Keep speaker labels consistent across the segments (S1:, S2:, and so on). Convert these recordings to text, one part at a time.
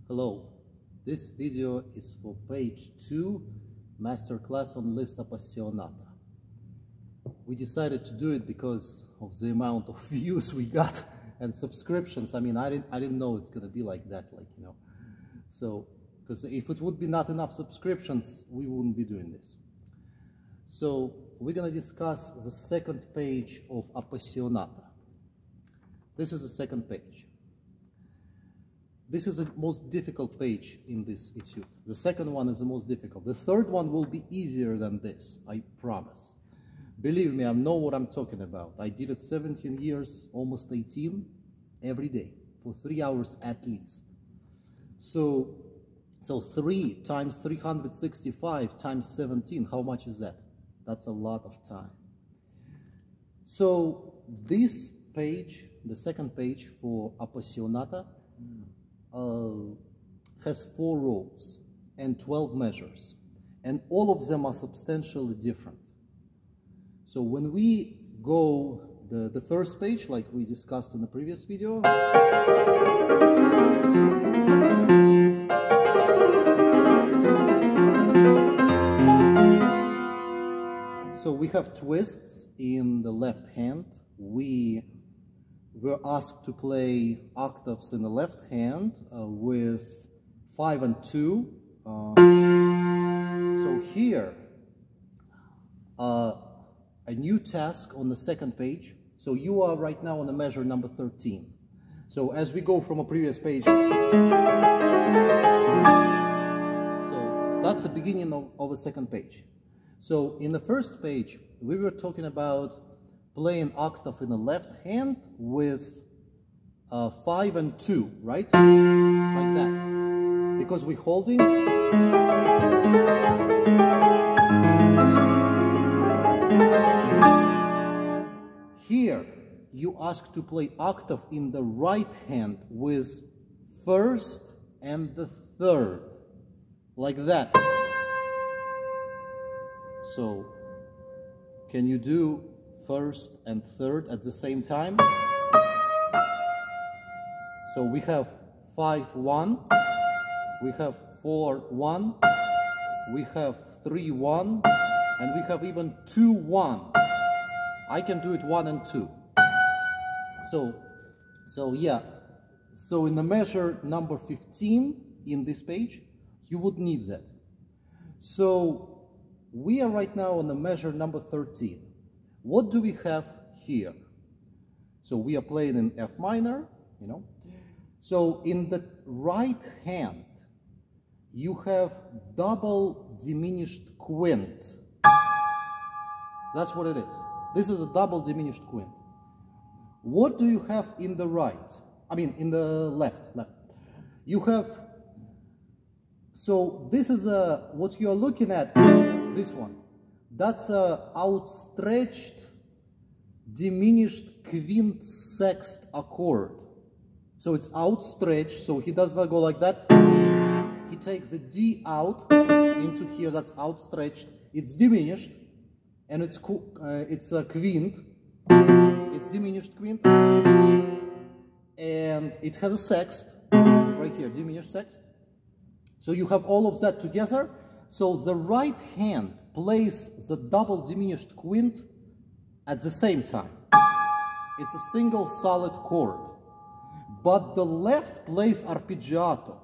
S1: Hello, this video is for page 2, Masterclass on Liszt Appassionata. We decided to do it because of the amount of views we got and subscriptions. I mean, I didn't know it's gonna be like that, So, because if it would be not enough subscriptions, we wouldn't be doing this. So, we're gonna discuss the second page of Appassionata. This is the second page. This is the most difficult page in this etude. The second one is the most difficult. The third one will be easier than this, I promise. Believe me, I know what I'm talking about. I did it 17 years, almost 18, every day, for 3 hours at least. So 3 times 365 times 17, how much is that? That's a lot of time. So this page, the second page for Appassionata, has 4 rows and 12 measures, and all of them are substantially different. So when we go the first page, like we discussed in the previous video, so we have twists in the left hand. We were asked to play octaves in the left hand with 5 and 2. So here, a new task on the second page. So you are right now on the measure number 13. So as we go from a previous page, so that's the beginning of a second page. So in the first page, we were talking about playing octave in the left hand with 5 and 2, right? Like that. Because we're holding. Here, you ask to play octave in the right hand with first and the third. Like that. So, can you do first and third at the same time? So we have 5-1, we have 4-1, we have 3-1, and we have even 2-1. I can do it 1 and 2. So yeah. So in the measure number 15 in this page, you would need that. So we are right now on the measure number 13. What do we have here? So we are playing in F minor, you know. So in the right hand, you have double diminished quint. That's what it is. This is a double diminished quint. What do you have in the right? I mean, in the left. You have, so this is what you're looking at, this one. That's a outstretched, diminished quint sexth accord. So it's outstretched, so he does not go like that. He takes the D out into here, that's outstretched. It's diminished, and it's a quint. It's diminished quint. And it has a sexth, right here, diminished sexth. So you have all of that together. So the right hand plays the double diminished quint at the same time. It's a single solid chord. But the left plays arpeggiato.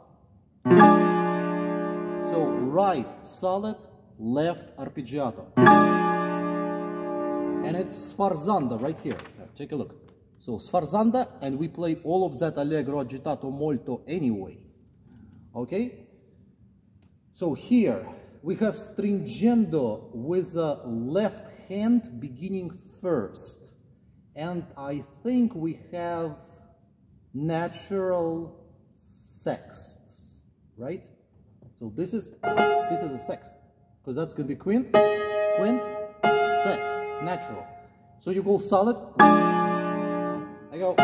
S1: So right solid, left arpeggiato. And it's sforzando right here. Take a look. So sforzando, and we play all of that allegro agitato molto anyway. Okay? So here, we have stringendo with a left hand beginning first. And I think we have natural sexths, right? So this is a sexth, because that's going to be quint, sexth, natural. So you go solid, I go.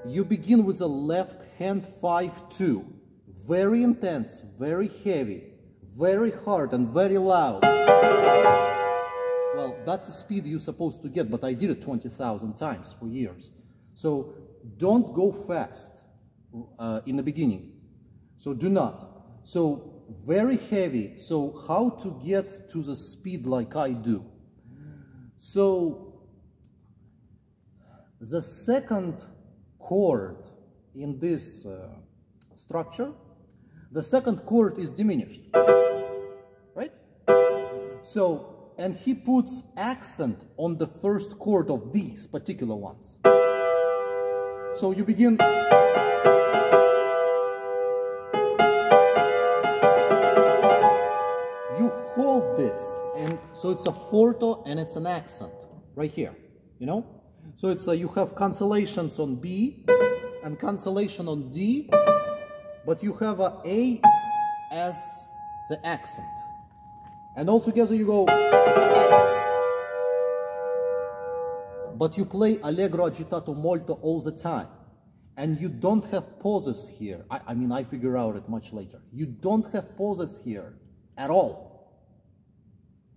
S1: You begin with a left hand 5-2, very intense, very heavy, very hard and very loud. Well, that's the speed you're supposed to get, but I did it 20,000 times for years. So don't go fast in the beginning. So do not. So very heavy. So how to get to the speed like I do? So the second chord in this structure, the second chord is diminished, right? So, and he puts accent on the first chord of these particular ones. So you begin, you hold this, and so it's a forte and it's an accent right here, you know? So it's you have cancellations on B and cancellation on D, but you have A as the accent. And altogether you go, but you play allegro agitato molto all the time. And you don't have pauses here. I mean, I figure out it much later. You don't have pauses here at all.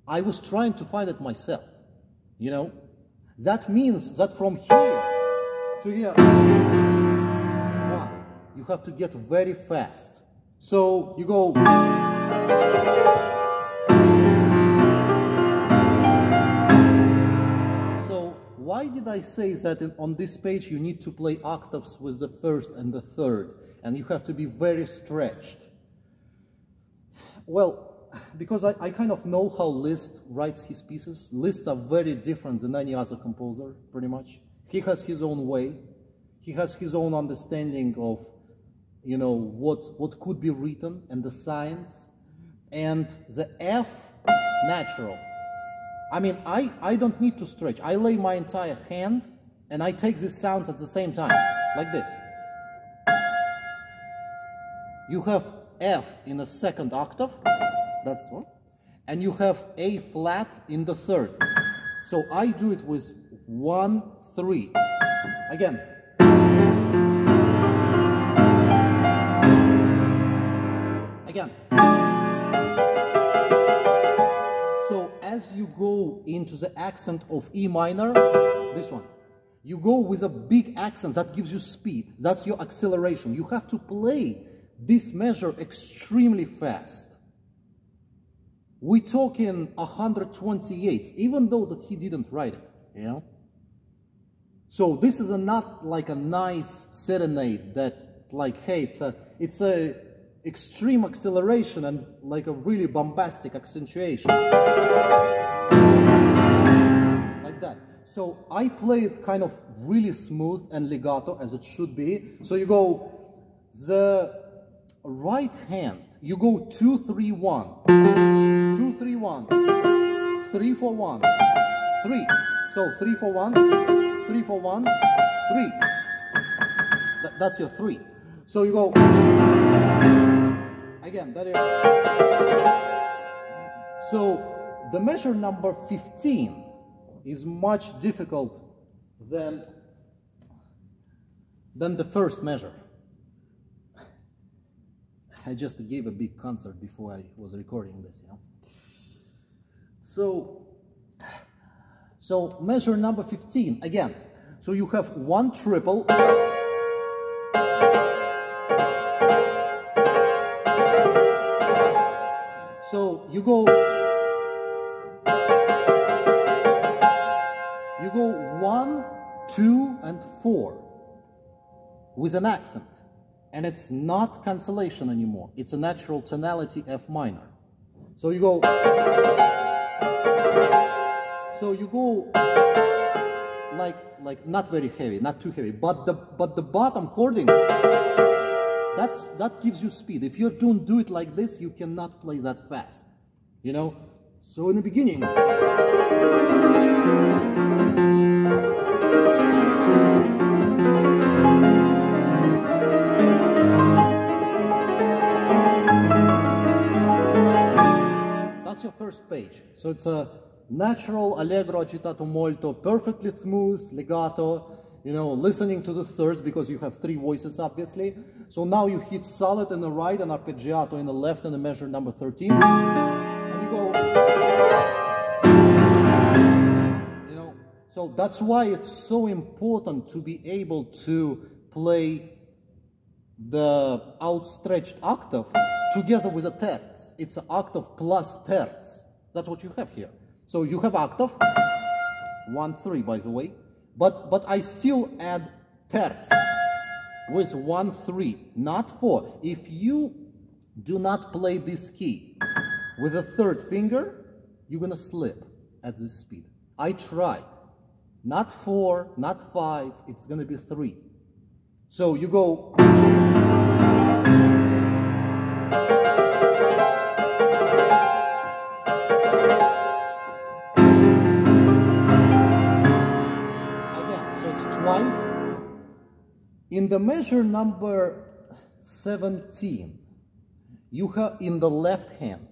S1: I was trying to find it myself, you know? That means that from here to here, one, you have to get very fast. So you go, so why did I say that on this page you need to play octaves with the first and the third, and you have to be very stretched? Well, because I kind of know how Liszt writes his pieces. Liszt are very different than any other composer, pretty much. He has his own way. He has his own understanding of, you know, what could be written and the science. And the F natural. I mean, I don't need to stretch. I lay my entire hand and I take these sounds at the same time, like this. You have F in the second octave. That's one. And you have A flat in the third. So I do it with 1, 3. Again. Again. So as you go into the accent of E minor, this one, you go with a big accent that gives you speed. That's your acceleration. You have to play this measure extremely fast. We talk in 128, even though that he didn't write it, you know? So this is not like a nice serenade that, like, hey, it's a extreme acceleration and like a really bombastic accentuation. Like that. So I play it kind of really smooth and legato, as it should be. So you go, the right hand, you go 2, 3, 1. 2, 3, 1, 3, 4, 1, 3. So 3, 4, 1, 3, 4, 1, 3. That's your 3. So you go again. That is. So the measure number 15 is much difficult than the first measure. I just gave a big concert before I was recording this, you know. So measure number 15, again. So you have 1 triple. So you go 1, 2, and 4 with an accent. And it's not cancellation anymore. It's a natural tonality F minor. So you go. So you go like not very heavy, not too heavy, but the bottom chording, that gives you speed. If you don't do it like this, you cannot play that fast, you know. So in the beginning, that's your first page. So it's a natural allegro agitato molto, perfectly smooth legato, you know, listening to the thirds because you have 3 voices obviously. So now you hit solid in the right and arpeggiato in the left in the measure number 13, and you go, you know. So that's why it's so important to be able to play the outstretched octave together with a terz. It's an octave plus terz. That's what you have here. So you have octave, 1-3 by the way, but I still add terz with 1-3, not 4. If you do not play this key with a third finger, you're gonna slip at this speed. I tried. Not 4, not 5, it's gonna be 3. So you go. Again, so it's twice. In the measure number 17, you have in the left hand,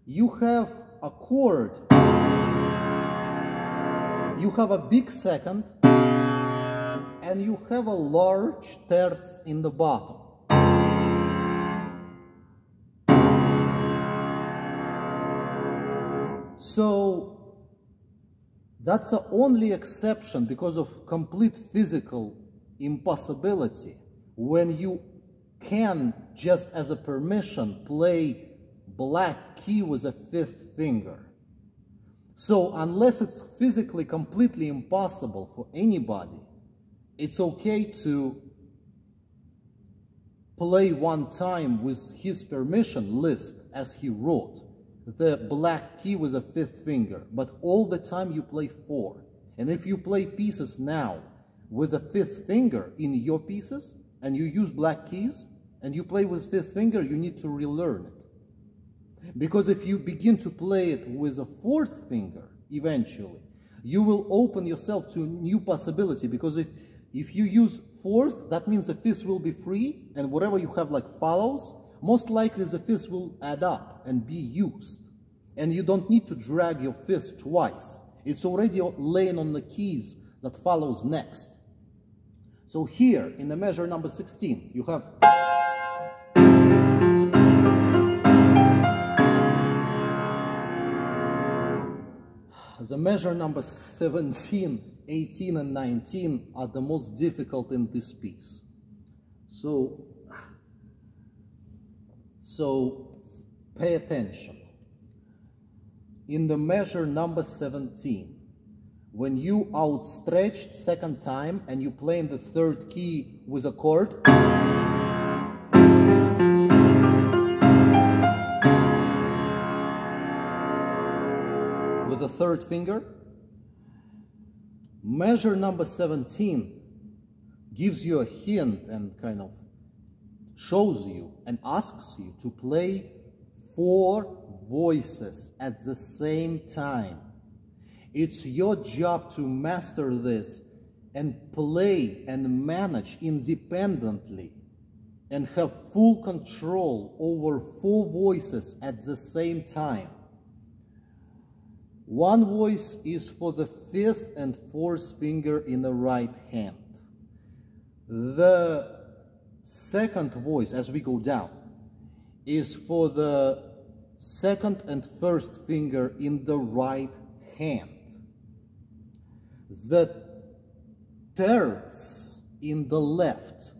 S1: you have a chord. You have a big second, and you have a large terz in the bottom. So that's the only exception because of complete physical impossibility when you can, just as a permission, play black key with a fifth finger. So unless it's physically completely impossible for anybody, it's okay to play one time with his permission Liszt as he wrote, the black key with a fifth finger, but all the time you play 4. And if you play pieces now with a fifth finger in your pieces, and you use black keys, and you play with fifth finger, you need to relearn it. Because if you begin to play it with a fourth finger, eventually, you will open yourself to new possibility, because if you use fourth, that means the fifth will be free, and whatever you have like follows, most likely the fifth will add up and be used. And you don't need to drag your fifth twice. It's already laying on the keys that follows next. So here, in the measure number 16, you have the measure number 17, 18, and 19 are the most difficult in this piece. So pay attention. In the measure number 17, when you outstretched second time and you play in the third key with a chord, with the third finger, measure number 17 gives you a hint and kind of shows you and asks you to play 4 voices at the same time. It's your job to master this and play and manage independently and have full control over 4 voices at the same time. One voice is for the 5th and 4th finger in the right hand. The second voice, as we go down, is for the 2nd and 1st finger in the right hand. The terz in the left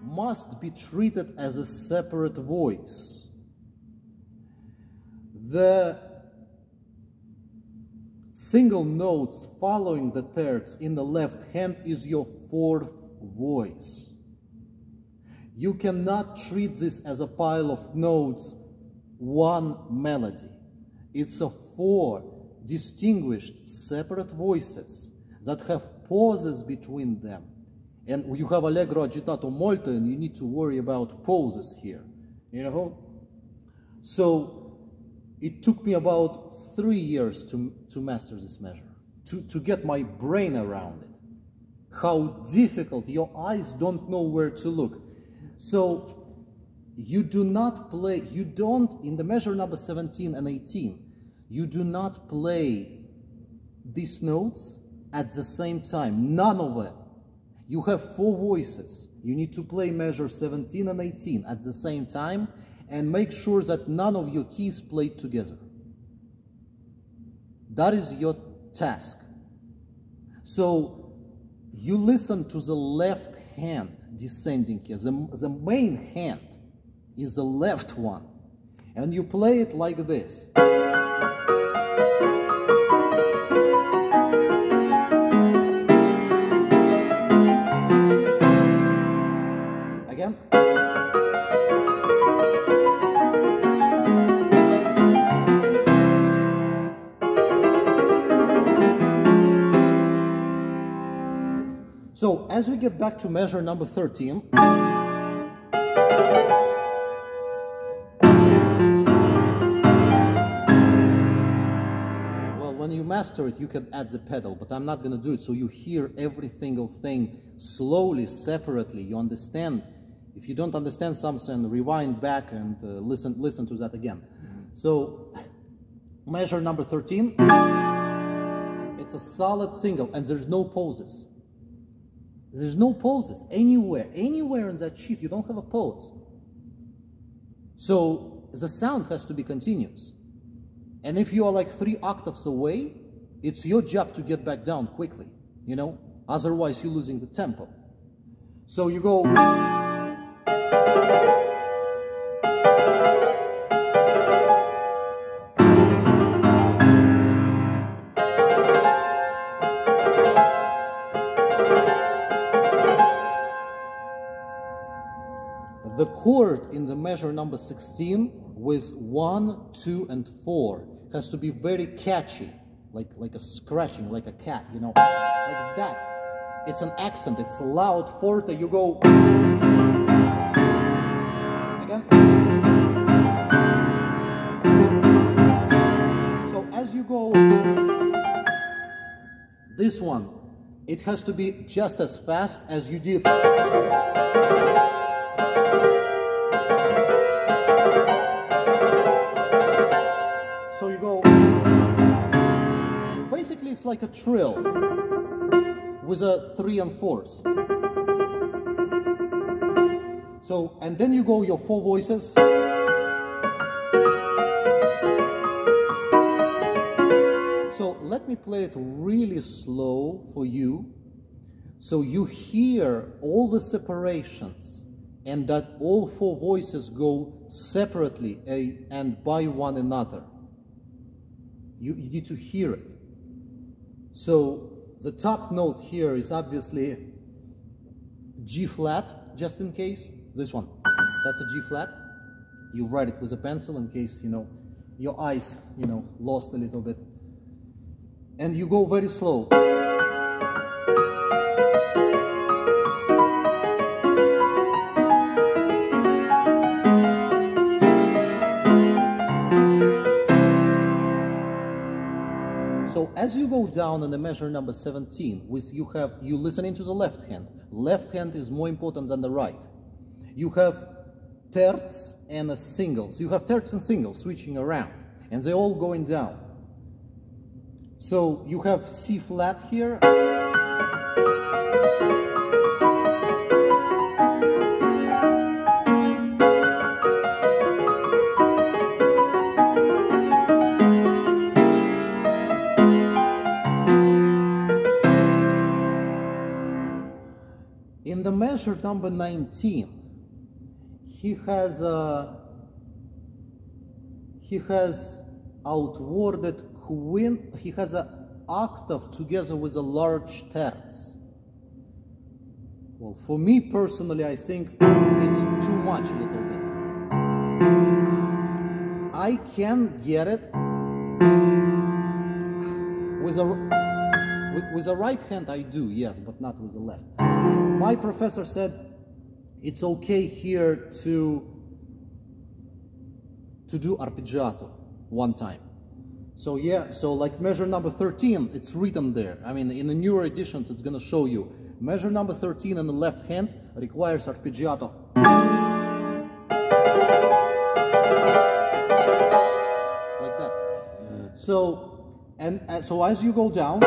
S1: must be treated as a separate voice. The single notes following the terz in the left hand is your 4th voice. You cannot treat this as a pile of notes, one melody. It's a 4 distinguished separate voices that have pauses between them. And you have allegro, agitato, molto, and you need to worry about pauses here, you know? So it took me about 3 years to master this measure, to get my brain around it. How difficult, your eyes don't know where to look. So you do not play, you don't, in the measure number 17 and 18, you do not play these notes at the same time, none of them. You have 4 voices. You need to play measure 17 and 18 at the same time, and make sure that none of your keys play together. That is your task. So you listen to the left hand descending here. The main hand is the left one. And you play it like this. Again. So as we get back to measure number 13, when you master it, you can add the pedal, but I'm not going to do it. So you hear every single thing slowly, separately. You understand. If you don't understand something, rewind back and listen to that again. So measure number 13, it's a solid single, and there's no pauses. There's no pauses anywhere in that sheet. You don't have a pause. So the sound has to be continuous. And if you are like 3 octaves away, it's your job to get back down quickly, you know? Otherwise, you're losing the tempo. So you go... The chord in the measure number 16 with 1, 2, and 4 has to be very catchy, like a scratching, like a cat, you know, like that. It's an accent, it's a loud forte. You go again. So as you go, this one, it has to be just as fast as you did. So you go, basically it's like a trill with a 3 and 4s. So, and then you go your 4 voices. So let me play it really slow for you, so you hear all the separations and that all 4 voices go separately and by one another. You need to hear it. So the top note here is obviously G flat, just in case. This one, that's a G flat. You write it with a pencil in case, you know, your eyes, you know, lost a little bit. And you go very slow. So as you go down on the measure number 17, you listening to the left hand. Left hand is more important than the right. You have terts and a single. So you have terts and singles switching around, and they're all going down. So you have C flat here. In the measure number 19, he has outwarded quint. He has an octave together with a large terts. Well, for me personally, I think it's too much a little bit. I can get it with the right hand. I do, yes, but not with the left. My professor said it's okay here to do arpeggiato one time. So yeah, so like measure number 13, it's written there. I mean, in the newer editions, it's going to show you. Measure number 13 on the left hand requires arpeggiato. Like that. So, so as you go down,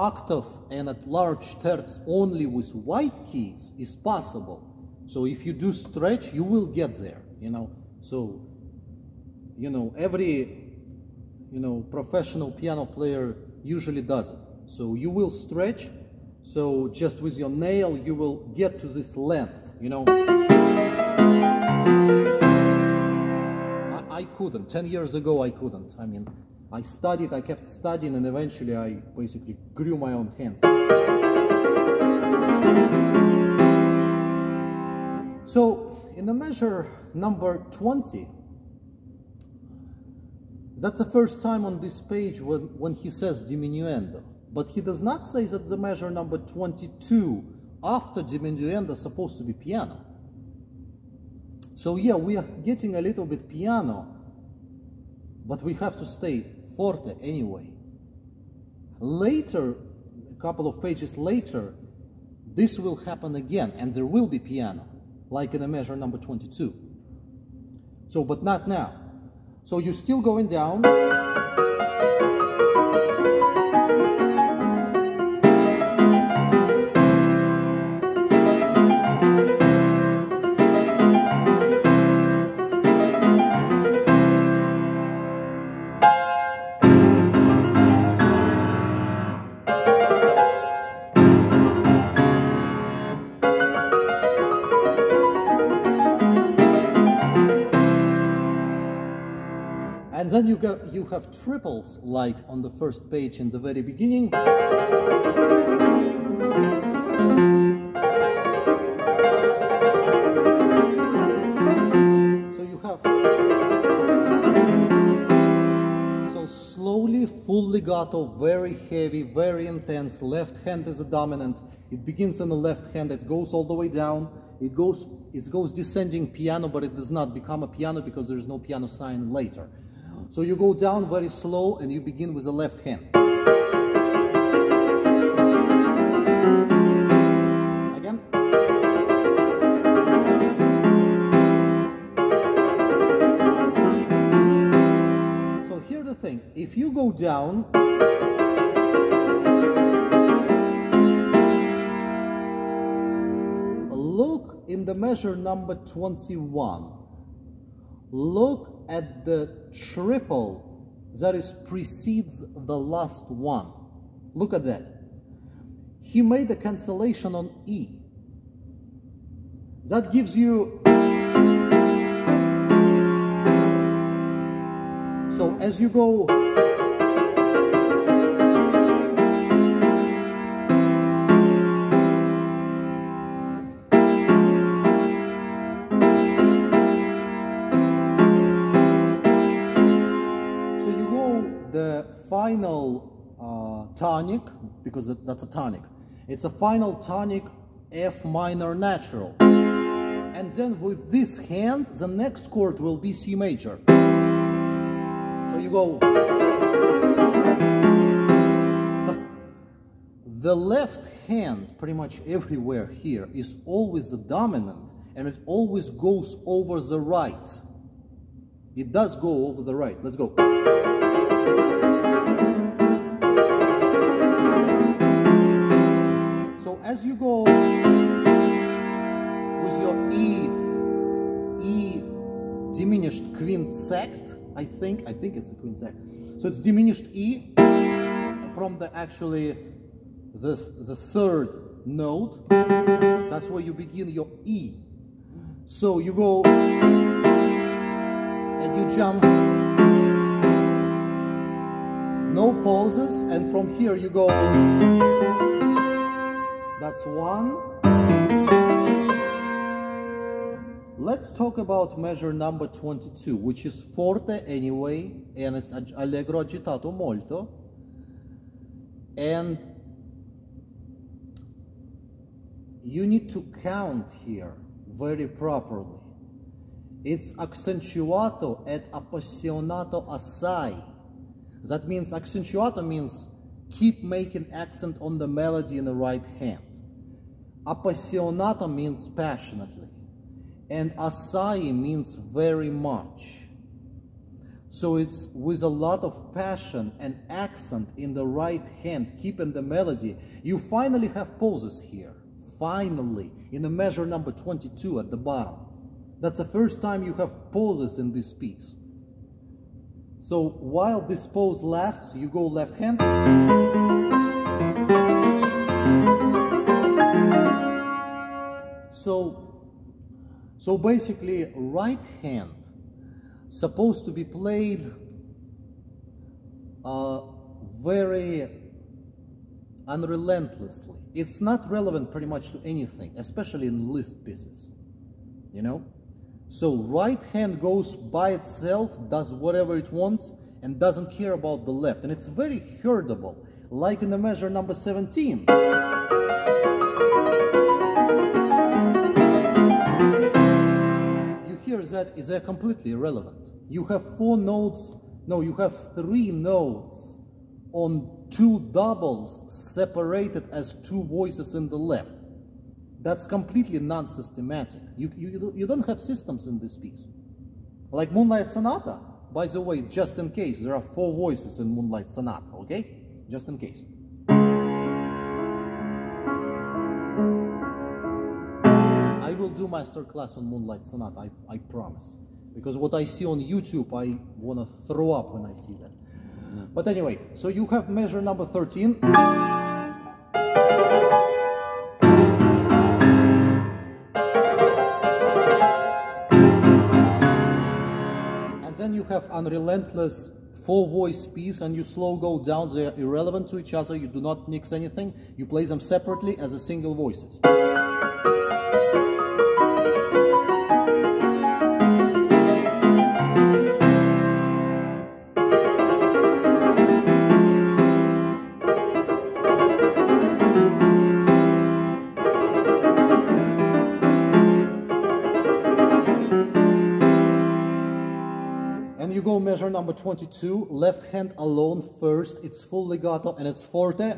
S1: octave and at large terts only with white keys is possible. So if you do stretch, you will get there, you know. So, you know, every, you know, professional piano player usually does it. So you will stretch, so just with your nail you will get to this length, you know. I couldn't. 10 years ago I couldn't. I mean, I studied, I kept studying, and eventually I basically grew my own hands. So in the measure number 20, that's the first time on this page when he says diminuendo. But he does not say that the measure number 22 after diminuendo is supposed to be piano. So yeah, we are getting a little bit piano, but we have to stay forte anyway. Later, a couple of pages later, this will happen again, and there will be piano, like in the measure number 22. So, but not now. So you're still going down. And then you have triples, like on the first page in the very beginning. So you have, so slowly, full legato, very heavy, very intense. Left hand is a dominant. It begins on the left hand, it goes all the way down. It goes descending piano, but it does not become a piano because there is no piano sign later. So you go down very slow and you begin with the left hand. Again. So here's the thing, if you go down, look in the measure number 21. Look at the triple that precedes the last one. Look at that. He made a cancellation on E. That gives you... So as you go... final tonic, because that's a tonic. It's a final tonic F minor natural. And then with this hand, the next chord will be C major. So you go... The left hand, pretty much everywhere here, is always the dominant, and it always goes over the right. It does go over the right. Let's go. As you go with your E diminished quintsect, I think it's the quintsect. So it's diminished E from the third note. That's where you begin your E. So you go and you jump, no pauses, and from here you go. That's one. Let's talk about measure number 22, which is forte anyway, and it's allegro agitato molto. And you need to count here very properly. It's accentuato et appassionato assai. That means accentuato means keep making accent on the melody in the right hand. Appassionato means passionately, and assai means very much. So it's with a lot of passion and accent in the right hand, keeping the melody. You finally have pauses here. Finally, in the measure number 22 at the bottom. That's the first time you have pauses in this piece. So while this pause lasts, you go left hand. So basically, right hand supposed to be played very unrelentlessly. It's not relevant pretty much to anything, especially in Liszt pieces, you know? So right hand goes by itself, does whatever it wants, and doesn't care about the left. And it's very heardable, like in the measure number 17. You hear that is completely irrelevant. You have 4 notes, no, you have 3 notes on 2 doubles separated as 2 voices in the left. That's completely non-systematic. You don't have systems in this piece. Like Moonlight Sonata, by the way, just in case, there are 4 voices in Moonlight Sonata, okay? Just in case. I will do masterclass on Moonlight Sonata, I promise. Because what I see on YouTube, I want to throw up when I see that. But anyway, so you have measure number 13. And then you have unrelentless 4-voice piece, and you slow go down. They are irrelevant to each other. You do not mix anything. You play them separately as a single voices. You go measure number 22, left hand alone first, it's full legato and it's forte.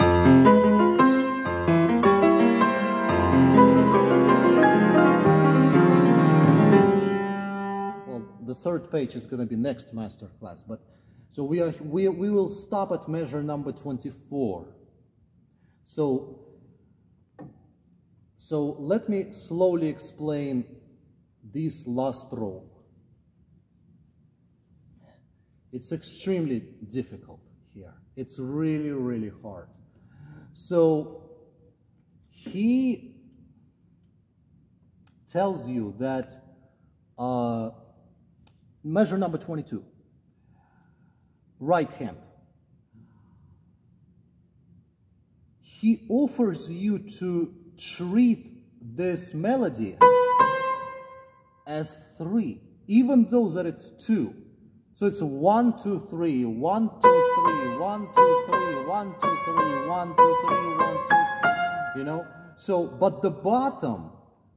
S1: Well, the 3rd page is going to be next masterclass, but so we will stop at measure number 24. So let me slowly explain this last row. It's extremely difficult here. It's really, really hard. So he tells you that measure number 22, right hand. He offers you to treat this melody as 3, even though that it's 2. So it's 1, 2, 3, 1, 2, 3, 1, 2, 3, 1, 2, 3, 1, 2, 3, 1, 2, 3, you know? So, but the bottom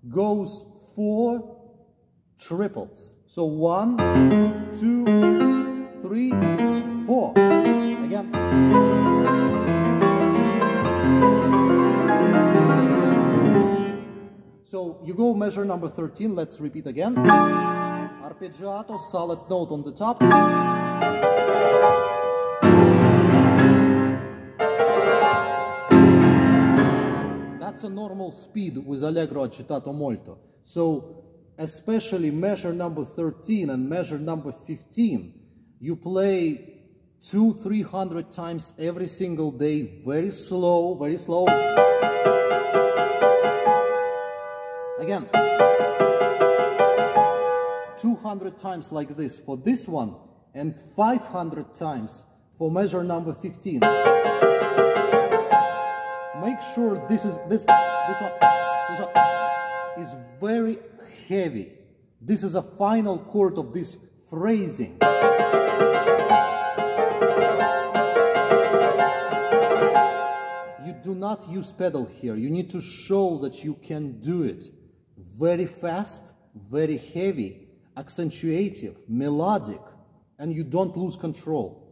S1: goes 4 triples. So 1, 2, 3, 4. Again. So you go measure number 13, let's repeat again. Arpeggiato, solid note on the top. That's a normal speed with allegro agitato molto. So especially measure number 13 and measure number 15, you play 200-300 times every single day, very slow, very slow. Again. 200 times like this for this one, and 500 times for measure number 15. Make sure this one is very heavy. This is a final chord of this phrasing. You do not use pedal here. You need to show that you can do it very fast, very heavy, accentuative, melodic, and you don't lose control.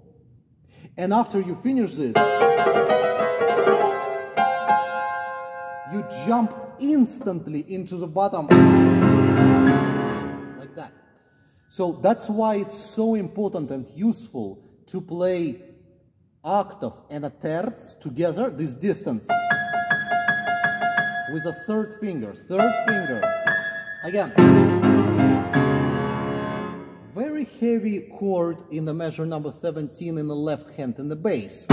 S1: And after you finish this, you jump instantly into the bottom, like that. So that's why it's so important and useful to play octave and a terz together, this distance, with the third finger. Again, very heavy chord in the measure number 17 in the left hand in the bass.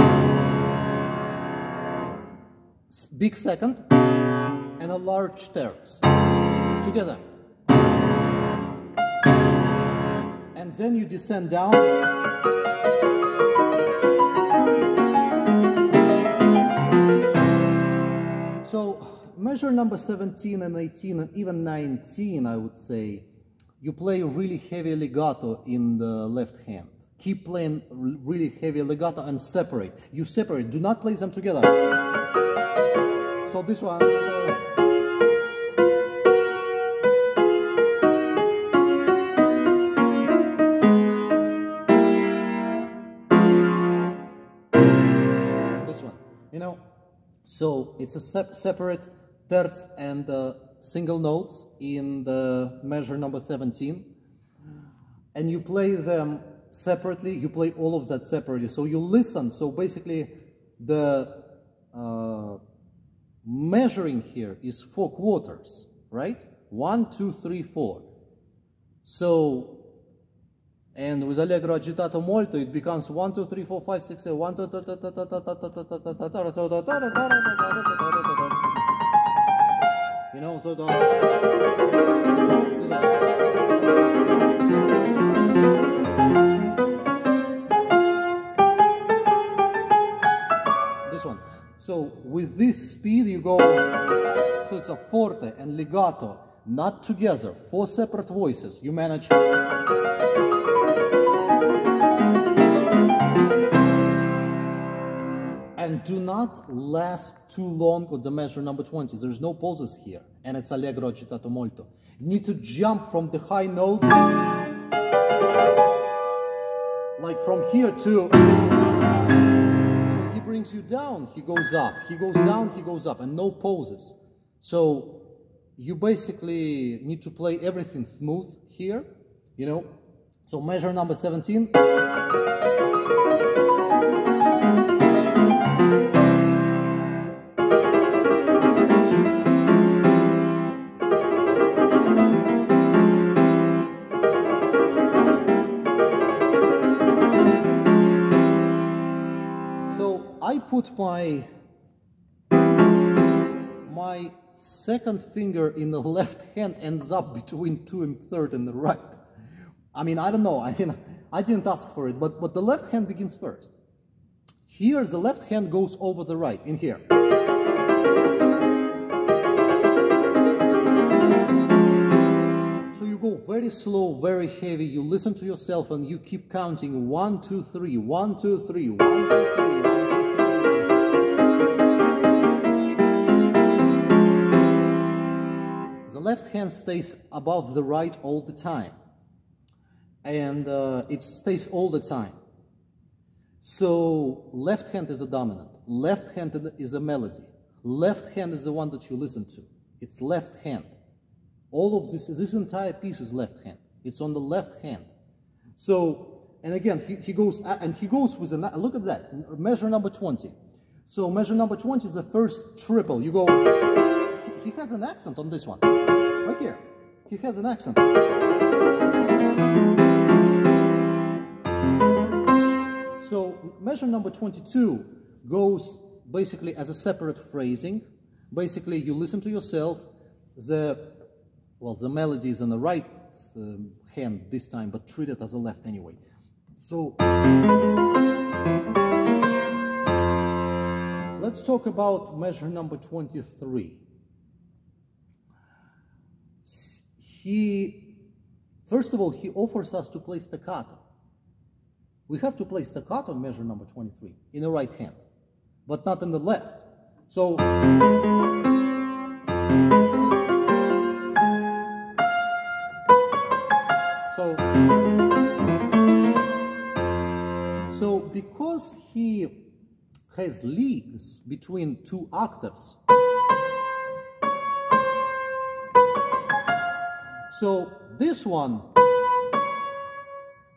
S1: Big second and a large terz together. And then you descend down. So measure number 17 and 18 and even 19, I would say, you play really heavy legato in the left hand. Keep playing really heavy legato and separate. You separate, do not play them together. So this one. This one, you know. So it's a separate terz and single notes in the measure number 17, and you play them separately. You play all of that separately. So you listen. So basically, the measuring here is 4 quarters, right? 1, 2, 3, 4. So, and with allegro agitato molto, it becomes 1, 2, 3, 4, 5, 6, 7, 1, 2, you know, so this one. So with this speed you go, so it's a forte and legato, not together, 4 separate voices. You manage. And do not last too long with the measure number 20. There's no pauses here. And it's allegro agitato molto. You need to jump from the high notes, like from here to. So he brings you down, he goes up. He goes down, he goes up, and no pauses. So you basically need to play everything smooth here, you know. So measure number 17. I put my second finger in the left hand ends up between 2 and 3rd in the right. I mean, I don't know. I mean, I didn't ask for it, but the left hand begins first. Here, the left hand goes over the right, in here. So you go very slow, very heavy. You listen to yourself and you keep counting 1, 2, 3, 1, 2, 3, 1, 2, 3. The left hand stays above the right all the time, and it stays all the time. So left hand is a dominant, left hand is a melody, left hand is the one that you listen to. It's left hand. All of this entire piece is left hand. It's on the left hand. So, and again, he goes with a, look at that, measure number 20. So measure number 20 is the first triple. You go, he has an accent on this one, right here. He has an accent. So measure number 22 goes basically as a separate phrasing. Basically, you listen to yourself. The melody is on the right hand this time, but treat it as a left anyway. So let's talk about measure number 23. First of all, he offers us to play staccato. We have to play staccato in measure number 23 in the right hand, but not in the left. So because he has leagues between 2 octaves, so this one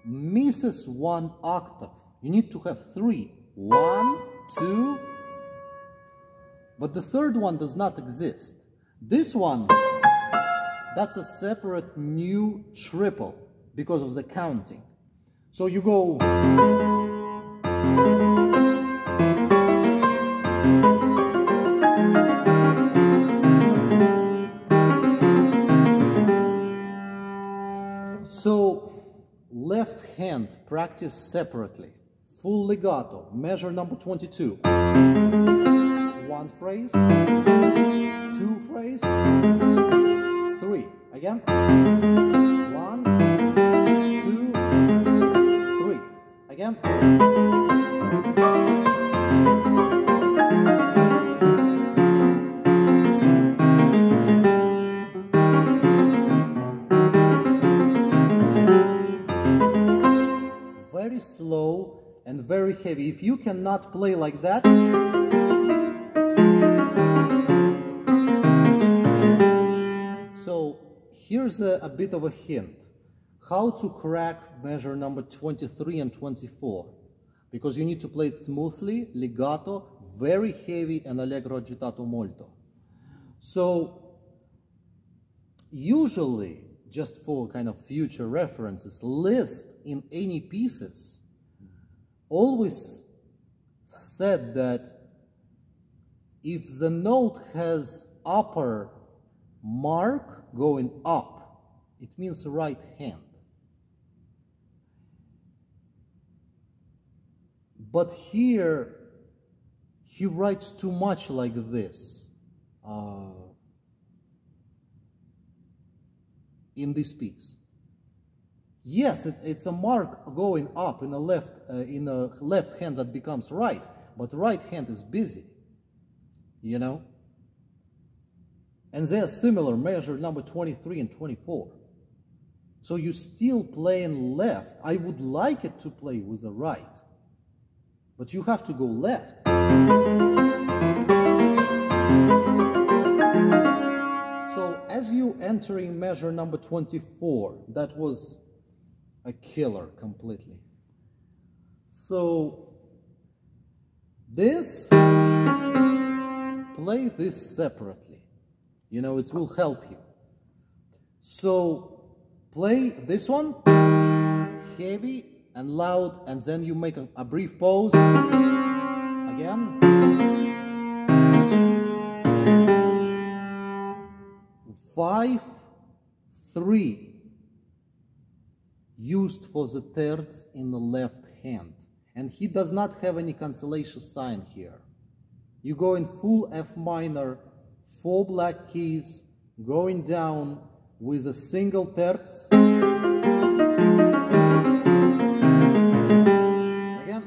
S1: misses one octave. You need to have 3. 1, 2, but the third one does not exist. This one, that's a separate new triple because of the counting. So you go so left hand practice separately. Full legato, measure number 22. 1 phrase, 2 phrase, 3. Again. 1, 2, 3. Again. Very slow and very heavy. If you cannot play like that, so here's a bit of a hint. How to crack measure number 23 and 24. Because you need to play it smoothly, legato, very heavy, and allegro agitato molto. So usually, just for kind of future references, Liszt in any pieces always said that if the note has upper mark going up, it means right hand. But here he writes too much like this in this piece. Yes, it's a mark going up in a left hand that becomes right, but right hand is busy, you know? And they're similar, measure number 23 and 24. So you still playing left. I would like it to play with the right, but you have to go left. So as you entering measure number 24, that was a killer completely. So this, play this separately. You know, it will help you. So play this one, heavy and loud, and then you make a brief pause. Again. 5, 3. Used for the terz in the left hand. And he does not have any cancellation sign here. You go in full F minor, 4 black keys, going down with a single terz. Again.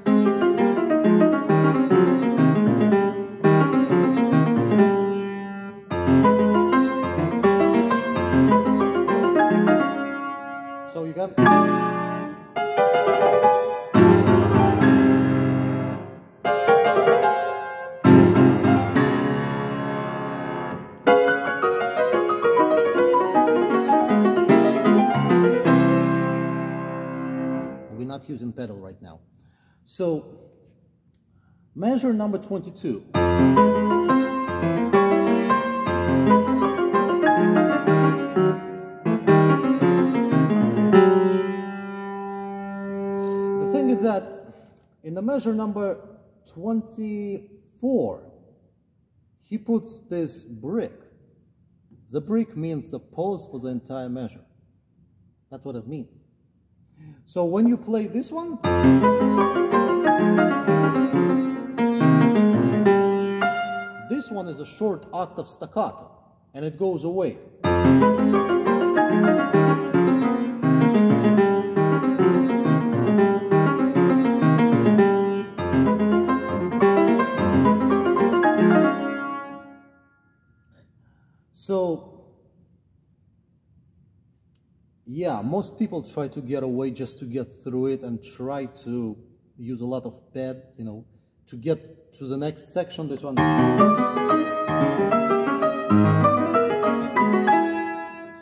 S1: So you got we're not using pedal right now. So measure number 22. That in the measure number 24, he puts this brick. The brick means a pause for the entire measure. That's what it means. So when you play this one, this one is a short octave staccato, and it goes away. So, yeah, most people try to get away just to get through it and try to use a lot of pad, you know, to get to the next section, this one.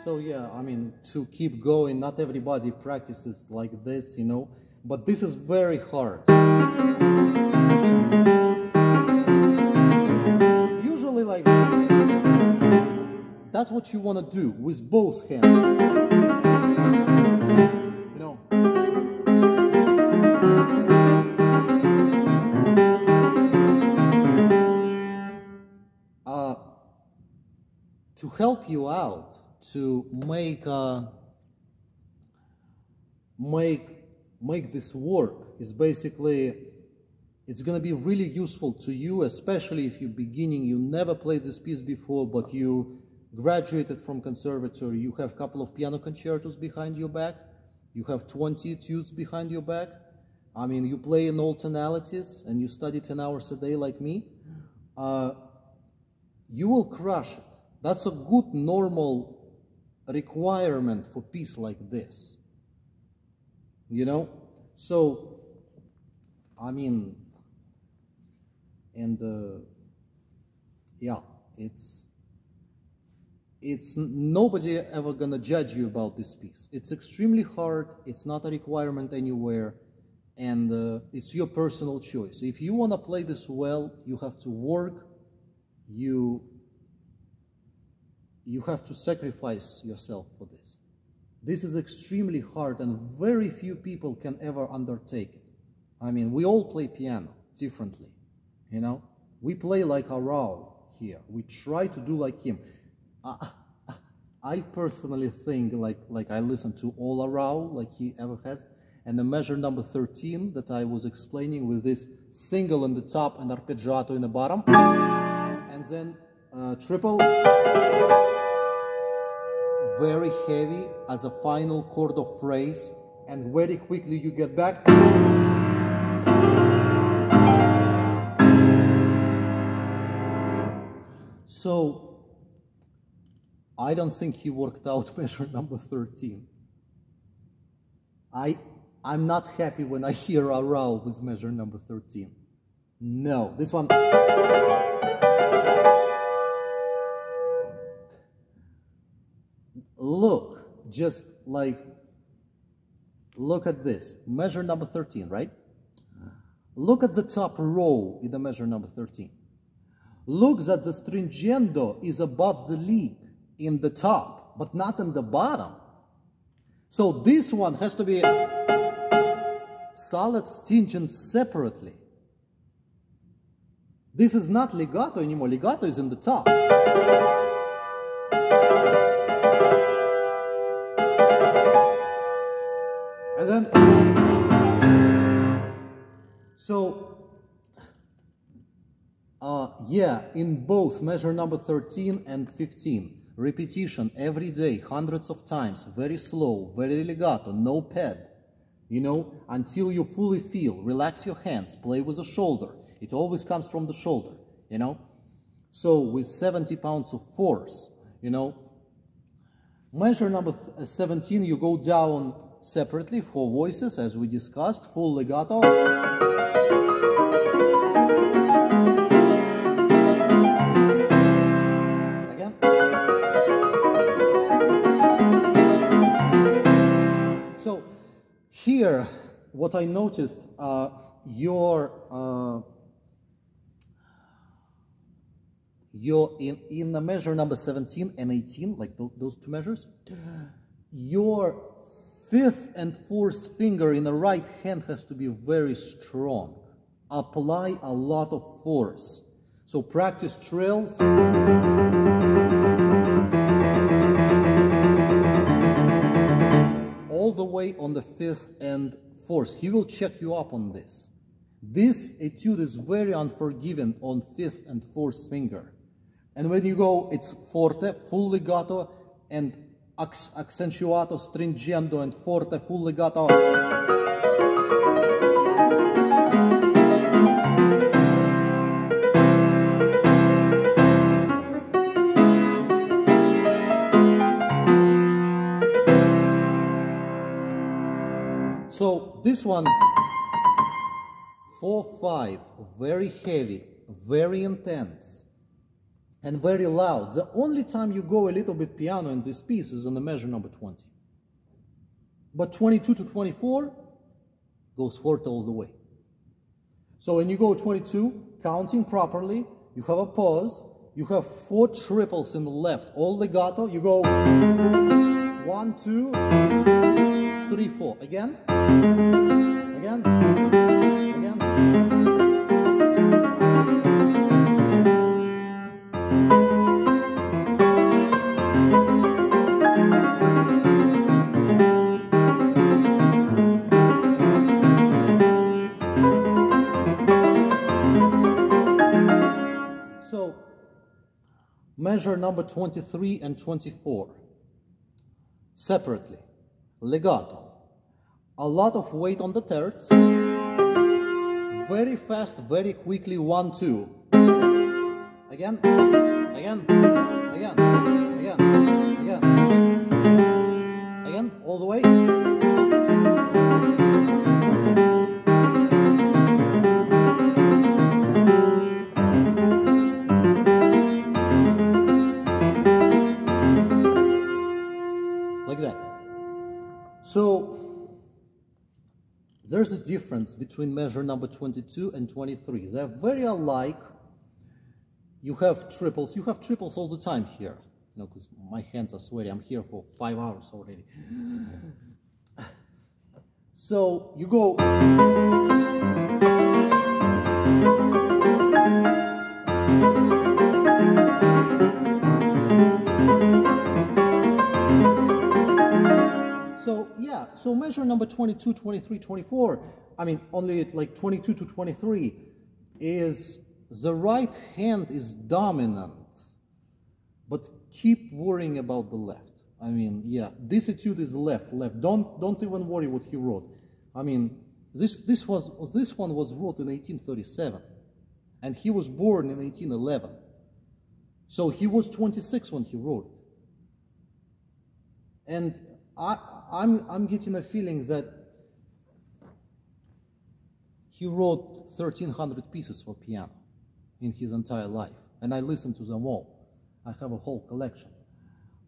S1: So, yeah, I mean, to keep going. Not everybody practices like this, you know, but this is very hard. Usually, like, that's what you want to do with both hands, you know. To help you out, to make this work is basically, it's going to be really useful to you, especially if you're beginning, you never played this piece before, but you graduated from conservatory, you have a couple of piano concertos behind your back, you have 20 etudes behind your back. I mean, you play in all tonalities and you study 10 hours a day like me. You will crush it. That's a good normal requirement for a piece like this, you know. So, I mean, and yeah, it's nobody ever gonna judge you about this piece. It's extremely hard. It's not a requirement anywhere, and it's your personal choice. If you wanna play this well, you have to work. You have to sacrifice yourself for this. This is extremely hard, and very few people can ever undertake it. I mean, we all play piano differently, you know. We play like Arau here. We try to do like him. I personally think like I listen to all Arau like he ever has, and the measure number 13 that I was explaining with this single in the top and arpeggiato in the bottom, and then triple, very heavy as a final chord of phrase, and very quickly you get back. So I don't think he worked out measure number 13. I'm not happy when I hear Arau with measure number 13. No, this one. Look, just like, look at this, measure number 13, right? Look at the top row in the measure number 13. Look that the stringendo is above the lick in the top, but not in the bottom. So this one has to be solid stingent separately. This is not legato anymore. Legato is in the top. And then, so, yeah, in both measure number 13 and 15, repetition every day, hundreds of times, very slow, very legato, no pad, you know, until you fully feel. Relax your hands, play with the shoulder. It always comes from the shoulder, you know. So with 70 pounds of force, you know. Measure number 17, you go down separately for voices, as we discussed, full legato. Again. So here, what I noticed, you're in the measure number 17 and 18, like those two measures, your fifth and fourth finger in the right hand has to be very strong. Apply a lot of force. So practice trills. All the way on the fifth and fourth. He will check you up on this. This etude is very unforgiving on fifth and fourth finger. And when you go, it's forte, full legato, and accentuato, stringendo, and forte, full legato. So this one, 4/5, very heavy, very intense, and very loud. The only time you go a little bit piano in this piece is in the measure number 20. But 22 to 24 goes forte all the way. So when you go 22, counting properly, you have a pause, you have 4 triples in the left, all legato, you go 1, 2, 3, 4. Again, again, again. So, measure number 23 and 24 separately. Legato. A lot of weight on the terts. Very fast, very quickly. 1, 2. Again, again, again, again, again. Again, all the way. Like that. So, there's a difference between measure number 22 and 23. They're very alike. You have triples. You have triples all the time here. You know, because my hands are sweaty. I'm here for 5 hours already. So, you go... So, yeah, so measure number 22, 23, 24, I mean, only like 22 to 23 is the right hand is dominant, but keep worrying about the left. I mean, yeah, this etude is left, left. Don't even worry what he wrote. I mean, this one was wrote in 1837, and he was born in 1811. So he was 26 when he wrote it. And I'm getting a feeling that he wrote 1,300 pieces for piano in his entire life, and I listened to them all. I have a whole collection.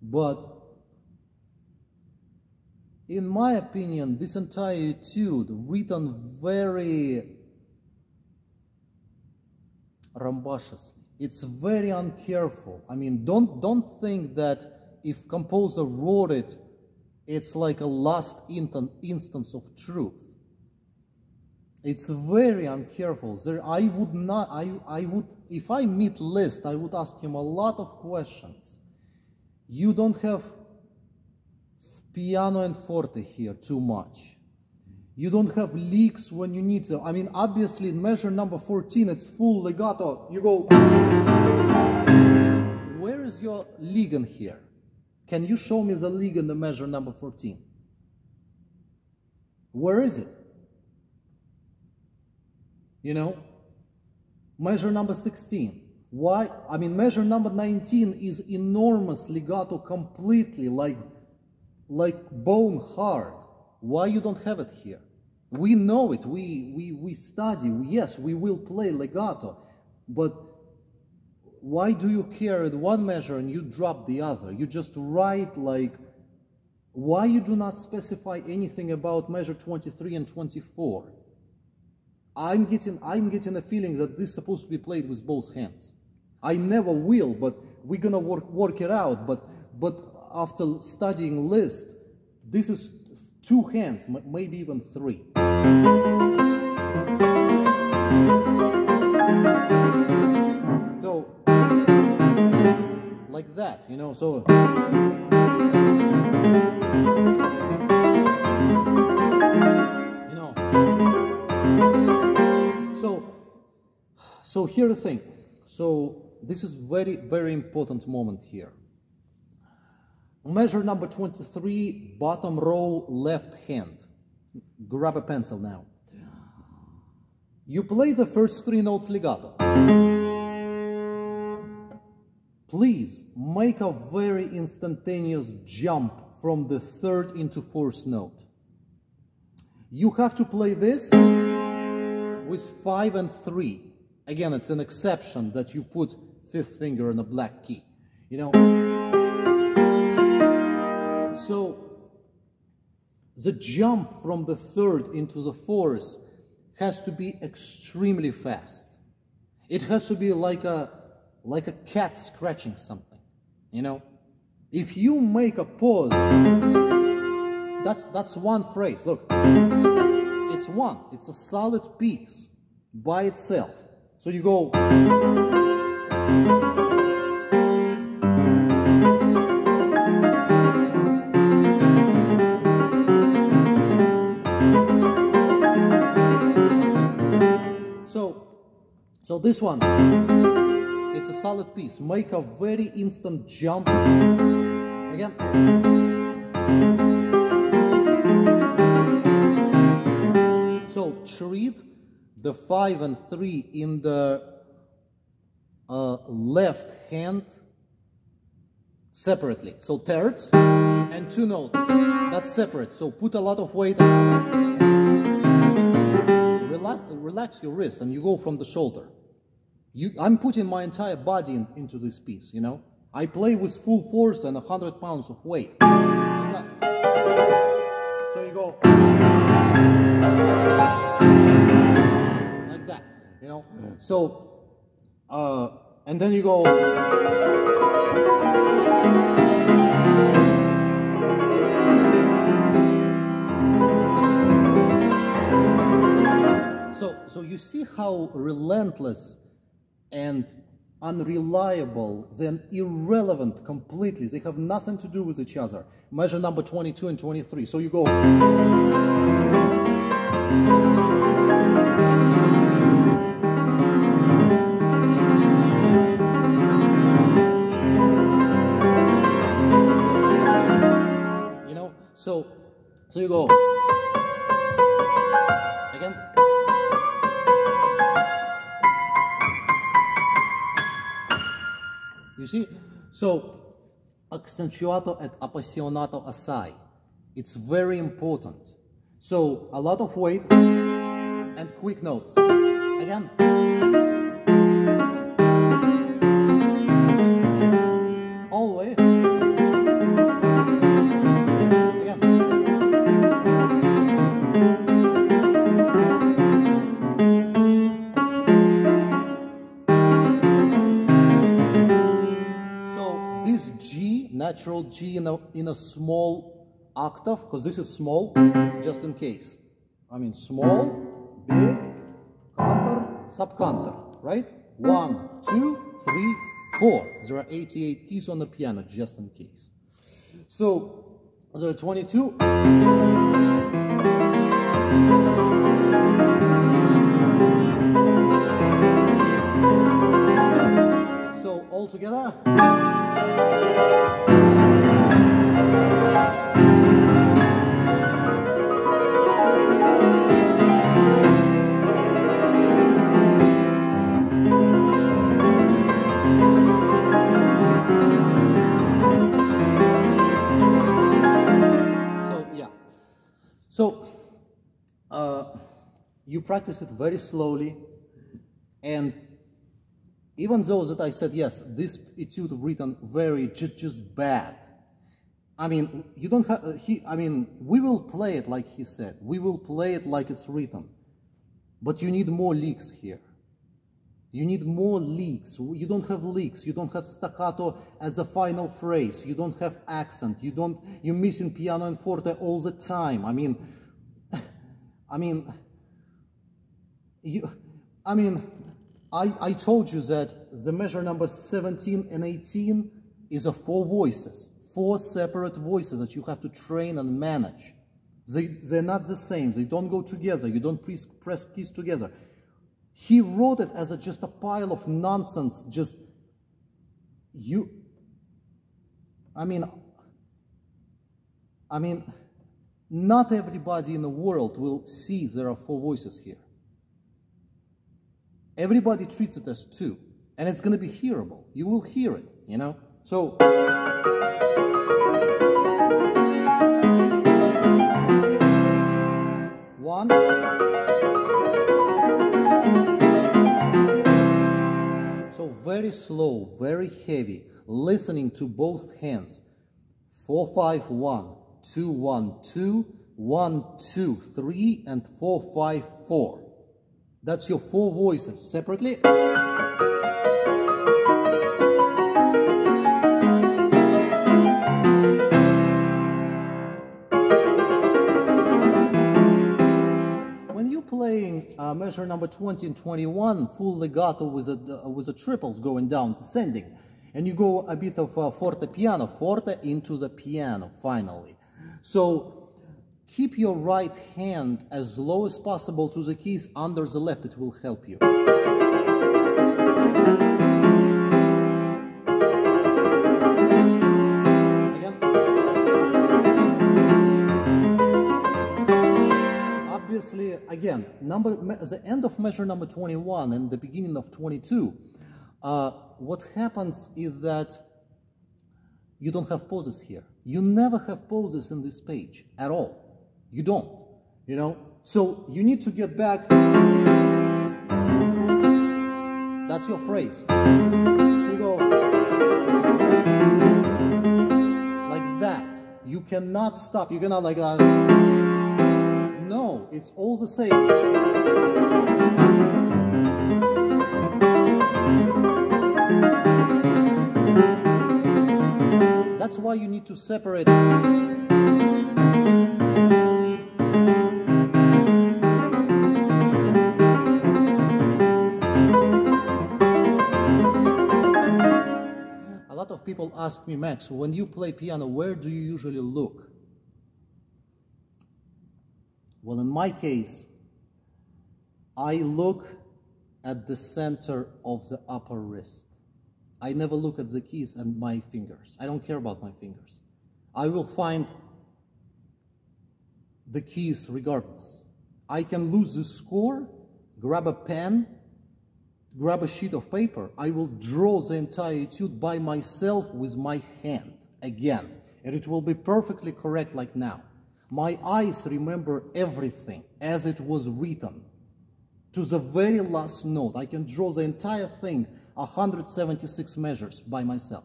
S1: But in my opinion, this entire etude, written very rambaciously, it's very uncareful. I mean, don't think that if composer wrote it, it's like a last instance of truth. It's very uncareful. I would, if I meet Liszt, I would ask him a lot of questions. You don't have piano and forte here too much. You don't have leaks when you need them. I mean, obviously, in measure number 14, it's full legato. You go, where is your liegen here? Can you show me the league in the measure number 14? Where is it? You know? Measure number 16. Why? I mean, measure number 19 is enormous legato completely, like bone hard. Why you don't have it here? We know it. We study. Yes, we will play legato. But why do you carry one measure and you drop the other? You just write like, why you do not specify anything about measure 23 and 24? I'm getting a feeling that this is supposed to be played with both hands. I never will, but we're gonna work it out. But after studying Liszt, this is 2 hands, maybe even 3. So, like that, you know, so. You know. So here's the thing. So this is very, very important moment here. Measure number 23, bottom row, left hand. Grab a pencil now. You play the first 3 notes legato. Please make a very instantaneous jump from the 3rd into 4th note. You have to play this with 5 and 3. Again, it's an exception that you put 5th finger in a black key, you know. So the jump from the third into the fourth has to be extremely fast. It has to be like a cat scratching something, you know? If you make a pause, that's one phrase. Look, it's a solid piece by itself. So you go. So this one, it's a solid piece. Make a very instant jump. Again. So treat the 5 and 3 in the left hand separately. So thirds and 2 notes. That's separate. So put a lot of weight. Relax your wrist and you go from the shoulder. I'm putting my entire body into this piece, you know. I play with full force and 100 pounds of weight. So you go like that, you know. So, and then you go. So you see how relentless and unreliable, then irrelevant completely. They have nothing to do with each other. Measure number 22 and 23. So you go. You know, so you go. Again. You see? So, accentuato and appassionato assai. It's very important. So, a lot of weight and quick notes. Again. Always. Again. This G, natural G in a small octave, because this is small, just in case. I mean, small, big, counter, subcounter, right? 1, 2, 3, 4. There are 88 keys on the piano, just in case. So, there are 22. So, all together. So, you practice it very slowly, and even though that I said, yes, this etude written very just bad. I mean, you don't have, we will play it like he said. We will play it like it's written. But you need more licks here. You need more licks. You don't have licks. You don't have staccato as a final phrase. You don't have accent. You're missing piano and forte all the time. I told you that the measure number 17 and 18 is a 4 voices, 4 separate voices that you have to train and manage. They're not the same. They don't go together. You don't press keys together. He wrote it as just a pile of nonsense. Not everybody in the world will see there are 4 voices here. Everybody treats it as 2, and it's going to be hearable. You will hear it, you know? So, one, so very slow, very heavy, listening to both hands. 4, 5, 1, 2, 1, 2, 1, 2, 3, and 4, 5, 4. That's your 4 voices separately. When you're playing measure number 20 and 21, full legato with a triples going down, descending, and you go a bit of forte piano, forte into the piano finally. So keep your right hand as low as possible to the keys under the left. It will help you. Again. Obviously, again, the end of measure number 21 and the beginning of 22, what happens is that you don't have pauses here. You never have pauses in this page at all. You don't, you know? So you need to get back. That's your phrase. So you go like that. You cannot stop. You cannot like no, it's all the same. That's why you need to separate. A lot of people ask me, Max, when you play piano, where do you usually look? Well, in my case, I look at the center of the upper wrist. I never look at the keys and my fingers. I don't care about my fingers. I will find the keys regardless. I can lose the score, grab a pen, grab a sheet of paper. I will draw the entire etude by myself with my hand again, and it will be perfectly correct like now. My eyes remember everything as it was written to the very last note. I can draw the entire thing 176 measures by myself.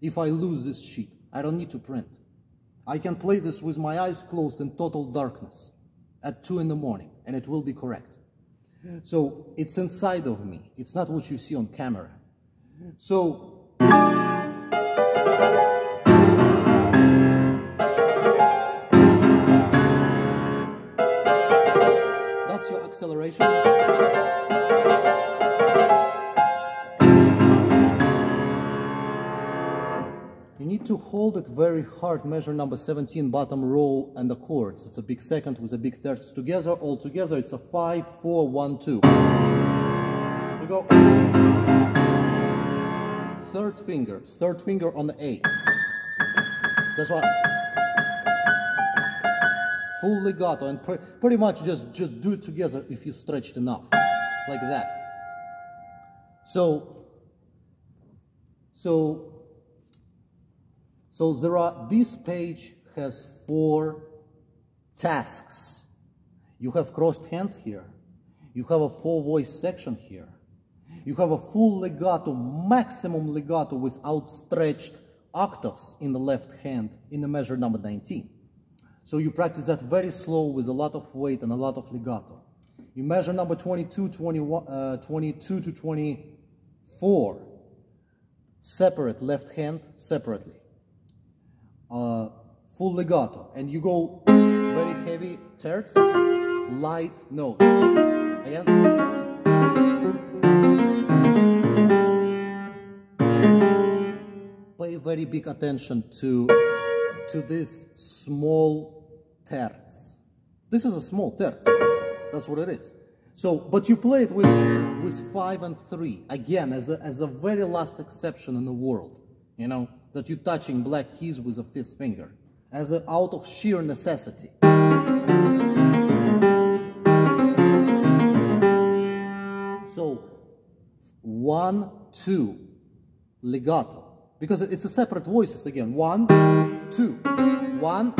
S1: If I lose this sheet, I don't need to print. I can play this with my eyes closed in total darkness at 2 in the morning, and it will be correct. So it's inside of me. It's not what you see on camera. So that's your acceleration. You need to hold it very hard, measure number 17, bottom row, and the chords. It's a big second with a big thirds together. All together, it's a 5, 4, 1, 2. To go. Third finger on the A. That's why. Full legato, and pretty much just do it together if you stretched enough, like that. So this page has 4 tasks. You have crossed hands here. You have a 4-voice section here. You have a full legato, maximum legato with outstretched octaves in the left hand in the measure number 19. So you practice that very slow with a lot of weight and a lot of legato. You measure number 22 to 24, separate, left hand separately. Full legato, and you go very heavy terts, light note. Again. Pay very big attention to this small terts. This is a small terts. That's what it is. So, but you play it with 5 and 3 again as a very last exception in the world. You know, that you're touching black keys with a 5th finger, as out of sheer necessity. So 1, 2, legato, because it's a separate voices again. 1, 2, 1,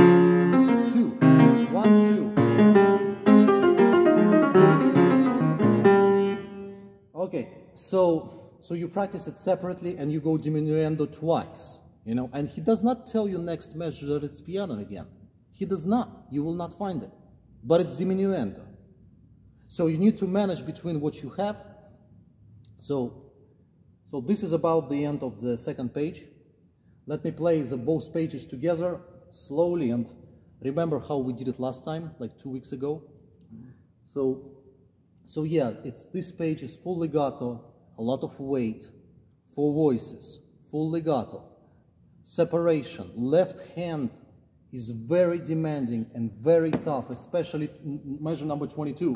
S1: 2, 1, 2. Okay, so you practice it separately and you go diminuendo twice, you know, and he does not tell you next measure that it's piano again. He does not. You will not find it. But it's diminuendo. So you need to manage between what you have. So this is about the end of the second page. Let me play both pages together slowly and remember how we did it last time, like 2 weeks ago. So yeah, this page is full legato, a lot of weight, 4 voices, full legato, separation. Left hand is very demanding and very tough, especially measure number 22.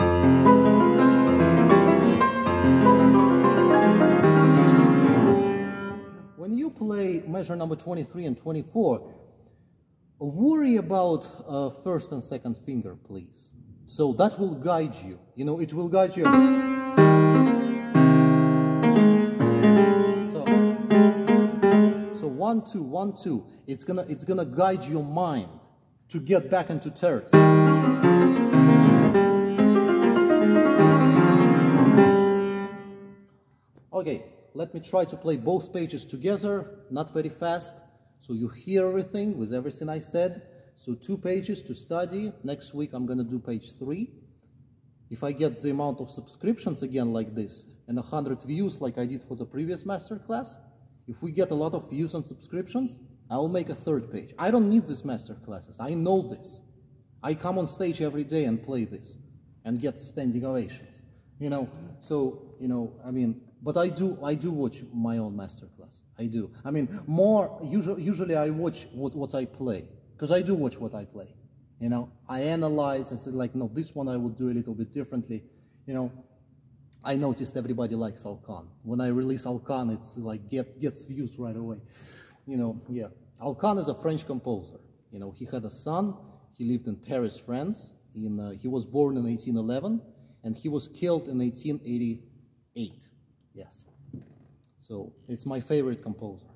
S1: When you play measure number 23 and 24, worry about first and second finger, please. So that will guide you. You know, it will guide you. So 1, 2, 1, 2. It's gonna guide your mind to get back into terts. Okay, let me try to play both pages together, not very fast, so you hear everything with everything I said. So 2 pages to study. Next week I'm gonna do page 3. If I get the amount of subscriptions again like this and 100 views like I did for the previous masterclass, if we get a lot of views and subscriptions, I will make a 3rd page. I don't need these masterclasses. I know this. I come on stage every day and play this and get standing ovations. You know, so, you know, I mean, but I do watch my own masterclass. I do. I mean, usually I watch what I play, because I do watch what I play. You know, I analyze and say like, no, this one I would do a little bit differently. You know, I noticed everybody likes Alkan. When I release Alkan, it's like gets views right away. You know, yeah. Alkan is a French composer. You know, he had a son. He lived in Paris, France. He was born in 1811, and he was killed in 1888. Yes. So it's my favorite composer.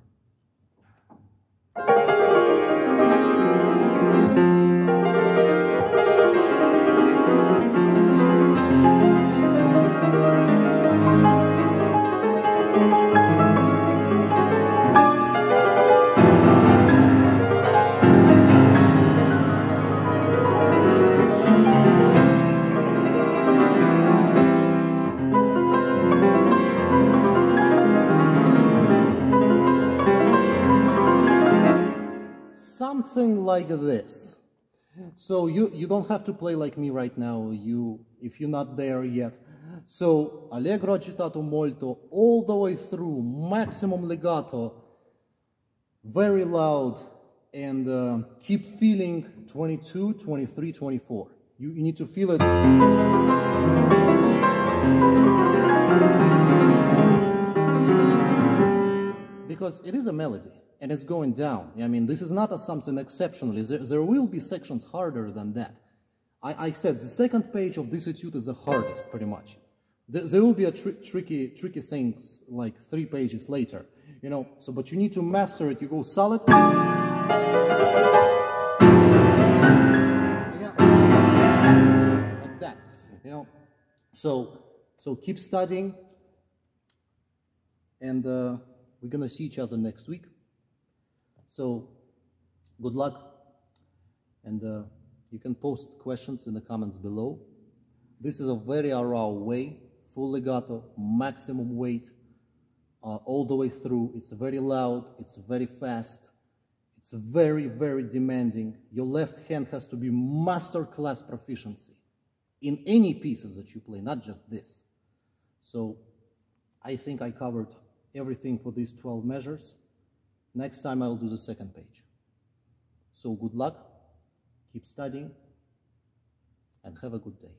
S1: Something like this. So you don't have to play like me right now, if you're not there yet. So allegro agitato molto all the way through, maximum legato, very loud, and keep feeling 22, 23, 24. You need to feel it. Because it is a melody. And it's going down. I mean, this is not something exceptional. There will be sections harder than that. I said the second page of this etude is the hardest, pretty much. There will be a tricky things like 3 pages later, you know. So, but you need to master it. You go solid. Yeah, like that, you know. So keep studying, and we're gonna see each other next week. So, good luck, and you can post questions in the comments below. This is a very raw way, full legato, maximum weight, all the way through. It's very loud, it's very fast, it's very, very demanding. Your left hand has to be masterclass proficiency in any pieces that you play, not just this. So, I think I covered everything for these 12 measures. Next time I'll do the second page. So good luck, keep studying, and have a good day.